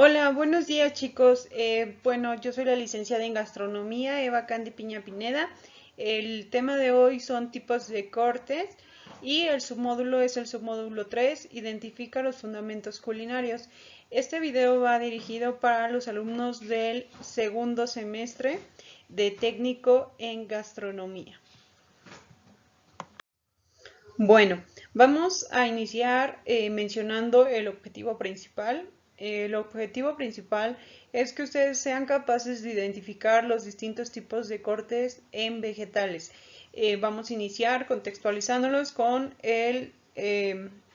Hola, buenos días chicos. Bueno, yo soy la licenciada en gastronomía, Eva Candy Piña Pineda. El tema de hoy son tipos de cortes y el submódulo es el submódulo 3, identifica los fundamentos culinarios. Este video va dirigido para los alumnos del segundo semestre de técnico en gastronomía. Bueno, vamos a iniciar mencionando el objetivo principal. El objetivo principal es que ustedes sean capaces de identificar los distintos tipos de cortes en vegetales. Vamos a iniciar contextualizándolos con el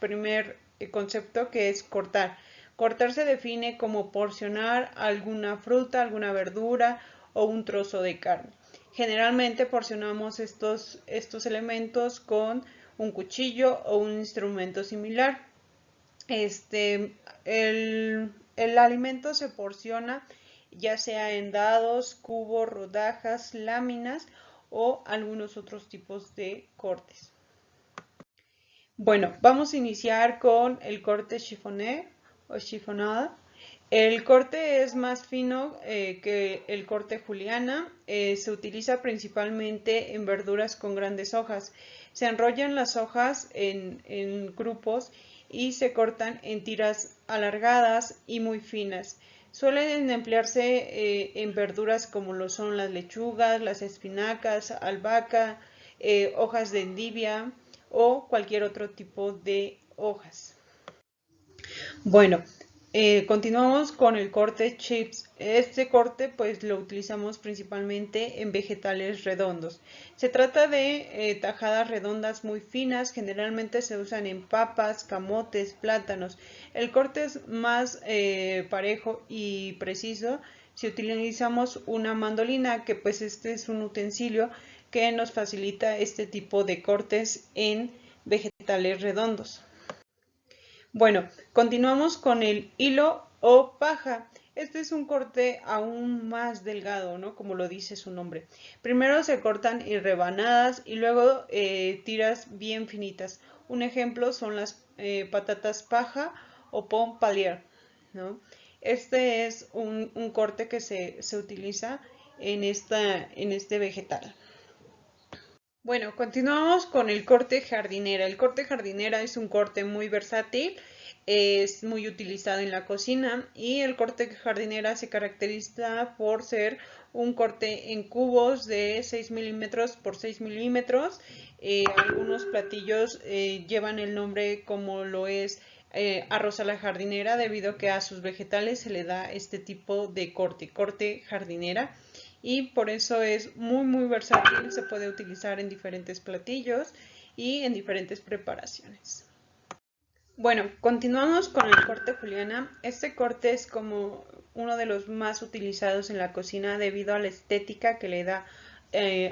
primer concepto, que es cortar. Cortar se define como porcionar alguna fruta, alguna verdura o un trozo de carne. Generalmente porcionamos estos elementos con un cuchillo o un instrumento similar. El alimento se porciona ya sea en dados, cubos, rodajas, láminas o algunos otros tipos de cortes. Bueno, vamos a iniciar con el corte chiffoné o chiffonada. El corte es más fino que el corte juliana. Se utiliza principalmente en verduras con grandes hojas. Se enrollan las hojas en grupos y se cortan en tiras alargadas y muy finas. Suelen emplearse en verduras como lo son las lechugas, las espinacas, albahaca, hojas de endivia o cualquier otro tipo de hojas. Bueno, continuamos con el corte chips. Este corte pues lo utilizamos principalmente en vegetales redondos. Se trata de tajadas redondas muy finas, generalmente se usan en papas, camotes, plátanos. El corte es más parejo y preciso si utilizamos una mandolina, que pues este es un utensilio que nos facilita este tipo de cortes en vegetales redondos. Bueno, continuamos con el hilo o paja. Este es un corte aún más delgado, ¿no? Como lo dice su nombre. Primero se cortan en rebanadas y luego tiras bien finitas. Un ejemplo son las patatas paja o pom palier, ¿no? Este es un corte que se utiliza en este vegetal. Bueno, continuamos con el corte jardinera. El corte jardinera es un corte muy versátil, es muy utilizado en la cocina y el corte jardinera se caracteriza por ser un corte en cubos de 6 milímetros por 6 milímetros. Algunos platillos llevan el nombre como lo es arroz a la jardinera, debido a que a sus vegetales se le da este tipo de corte jardinera, y por eso es muy versátil, se puede utilizar en diferentes platillos y en diferentes preparaciones. Bueno, continuamos con el corte juliana. Este corte es como uno de los más utilizados en la cocina debido a la estética que le da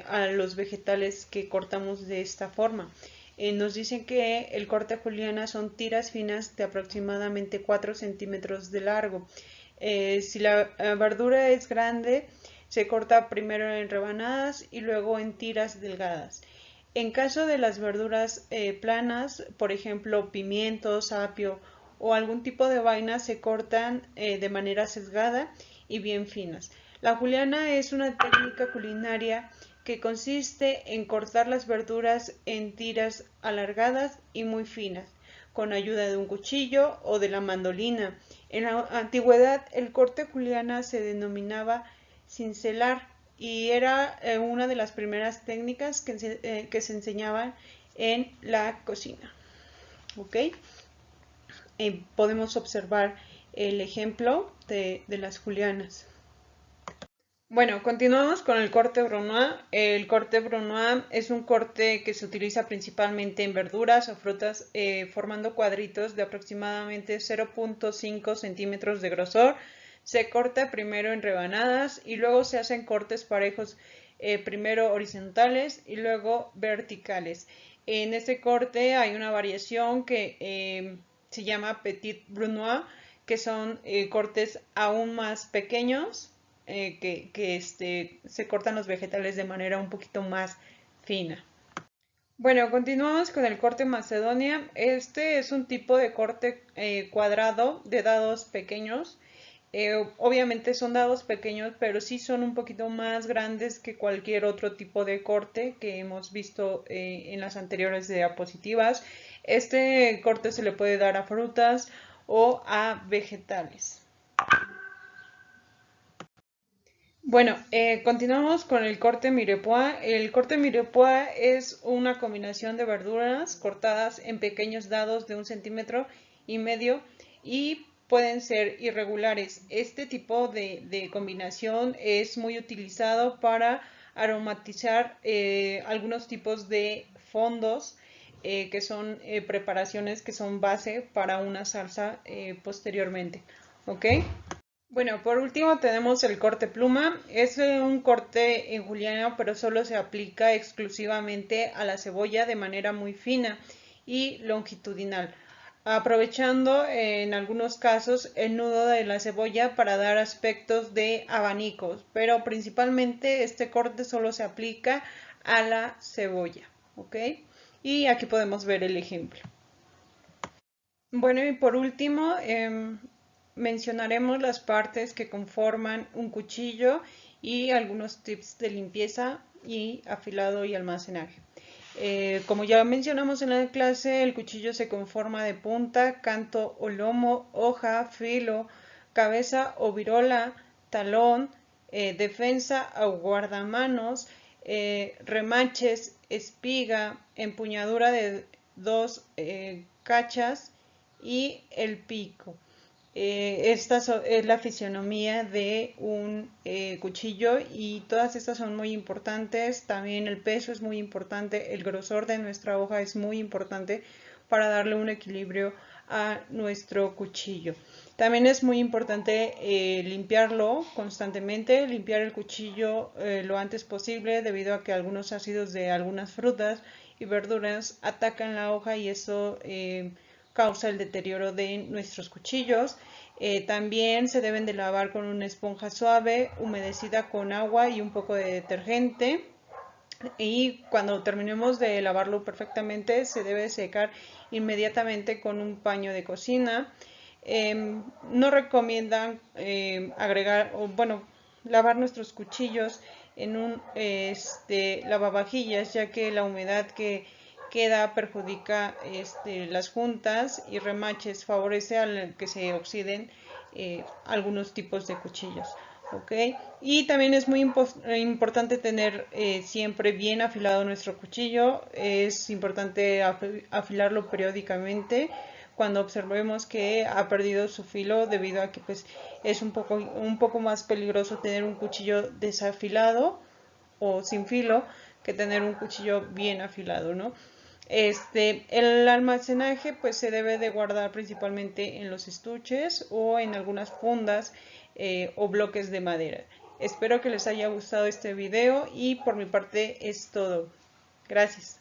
a los vegetales que cortamos de esta forma. Nos dicen que el corte juliana son tiras finas de aproximadamente 4 centímetros de largo. Si la verdura es grande, se corta primero en rebanadas y luego en tiras delgadas. En caso de las verduras planas, por ejemplo, pimientos, apio o algún tipo de vaina, se cortan de manera sesgada y bien finas. La juliana es una técnica culinaria que consiste en cortar las verduras en tiras alargadas y muy finas, con ayuda de un cuchillo o de la mandolina. En la antigüedad, el corte juliana se denominaba cincelar y era una de las primeras técnicas que se enseñaban en la cocina. ¿Ok? Podemos observar el ejemplo de las julianas. Bueno, continuamos con el corte brunoise. El corte brunoise es un corte que se utiliza principalmente en verduras o frutas, formando cuadritos de aproximadamente 0.5 centímetros de grosor. Se corta primero en rebanadas y luego se hacen cortes parejos, primero horizontales y luego verticales. En este corte hay una variación que se llama petit brunoise, que son cortes aún más pequeños, se cortan los vegetales de manera un poquito más fina. Bueno, continuamos con el corte Macedonia. Este es un tipo de corte cuadrado de dados pequeños. Obviamente son dados pequeños, pero sí son un poquito más grandes que cualquier otro tipo de corte que hemos visto en las anteriores diapositivas. Este corte se le puede dar a frutas o a vegetales. Bueno, continuamos con el corte mirepoix. El corte mirepoix es una combinación de verduras cortadas en pequeños dados de 1,5 cm y pueden ser irregulares. Este tipo de combinación es muy utilizado para aromatizar algunos tipos de fondos que son preparaciones que son base para una salsa posteriormente. ¿Ok? Bueno, por último tenemos el corte pluma. Es un corte en juliana, pero solo se aplica exclusivamente a la cebolla de manera muy fina y longitudinal, aprovechando en algunos casos el nudo de la cebolla para dar aspectos de abanicos, pero principalmente este corte solo se aplica a la cebolla, ¿ok? Y aquí podemos ver el ejemplo. Bueno, y por último, mencionaremos las partes que conforman un cuchillo y algunos tips de limpieza y afilado y almacenaje. Como ya mencionamos en la clase, el cuchillo se conforma de punta, canto o lomo, hoja, filo, cabeza o virola, talón, defensa o guardamanos, remaches, espiga, empuñadura de dos cachas y el pico. Esta es la fisionomía de un cuchillo y todas estas son muy importantes. También el peso es muy importante, el grosor de nuestra hoja es muy importante para darle un equilibrio a nuestro cuchillo. También es muy importante limpiarlo constantemente, limpiar el cuchillo lo antes posible debido a que algunos ácidos de algunas frutas y verduras atacan la hoja y eso causa el deterioro de nuestros cuchillos. También se deben de lavar con una esponja suave, humedecida con agua y un poco de detergente. Y cuando terminemos de lavarlo perfectamente, se debe secar inmediatamente con un paño de cocina. No recomiendan agregar, o bueno, lavar nuestros cuchillos en un lavavajillas, ya que la humedad que queda perjudica las juntas y remaches, favorece a que se oxiden algunos tipos de cuchillos. ¿Okay? Y también es muy importante tener siempre bien afilado nuestro cuchillo. Es importante afilarlo periódicamente cuando observemos que ha perdido su filo, debido a que pues es un poco más peligroso tener un cuchillo desafilado o sin filo que tener un cuchillo bien afilado, ¿no? El almacenaje pues se debe de guardar principalmente en los estuches o en algunas fundas o bloques de madera. Espero que les haya gustado este video y por mi parte es todo. Gracias.